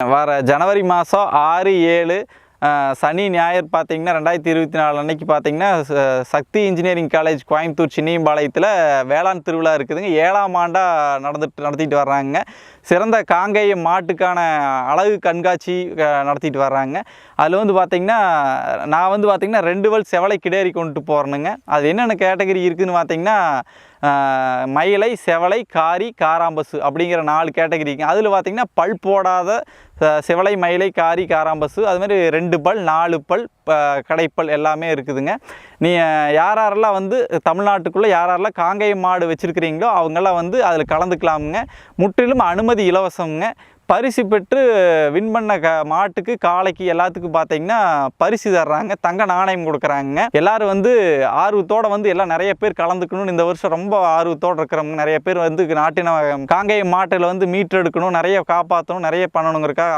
வர ஜனவரி மாதம் 6, 7 சனி ஞாயிறு பார்த்தீங்கன்னா 2024 அன்னைக்கு பார்த்தீங்கன்னா சக்தி இன்ஜினியரிங் காலேஜ் கோயம்புத்தூர் சின்னியம்பாளையத்தில் வேளாண் திருவிழா இருக்குதுங்க. 7ஆம் ஆண்டாக நடத்திட்டு வர்றாங்க. சிறந்த காங்கேய மாட்டுக்கான அழகு கண்காட்சி நடத்திட்டு வர்றாங்க. அதில் வந்து பார்த்திங்கன்னா நான் வந்து பார்த்திங்கன்னா 2 வல் செவலை கிடேரி கொண்டு போகிறேனுங்க. அது என்னென்ன கேட்டகரி இருக்குதுன்னு பார்த்திங்கன்னா மயிலை, செவலை, காரி, காராம்பசு அப்படிங்கிற 4 கேட்டகரிங்க. அதில் பார்த்திங்கன்னா பல் போடாத செவலை, மயிலை, காரி, காராம்பசு, அதுமாதிரி 2 பல், 4 பல், கடைப்பல் எல்லாமே இருக்குதுங்க. யாரெல்லாம் வந்து தமிழ்நாட்டுக்குள்ளே யாரெல்லாம் காங்கேய மாடு வச்சுருக்கிறீங்களோ அவங்கெல்லாம் வந்து அதில் கலந்துக்கலாமுங்க. முற்றிலும் அனுமதி இலவசம்ங்க. பரிசு பெற்று வின் பண்ண மாட்டுக்கு, காளைக்கு எல்லாத்துக்கும் பார்த்தீங்கன்னா பரிசு தர்றாங்க, தங்க நாணயம் கொடுக்குறாங்க. எல்லோரும் வந்து ஆர்வத்தோடு வந்து எல்லாம் நிறைய பேர் கலந்துக்கணும்னு இந்த வருஷம் ரொம்ப ஆர்வத்தோடு இருக்கிறவங்க நிறைய பேர் வந்து நாட்டின காங்கேய மாட்டில் வந்து மீட்டெடுக்கணும், நிறைய காப்பாற்றணும், நிறைய பண்ணணுங்கிறக்காக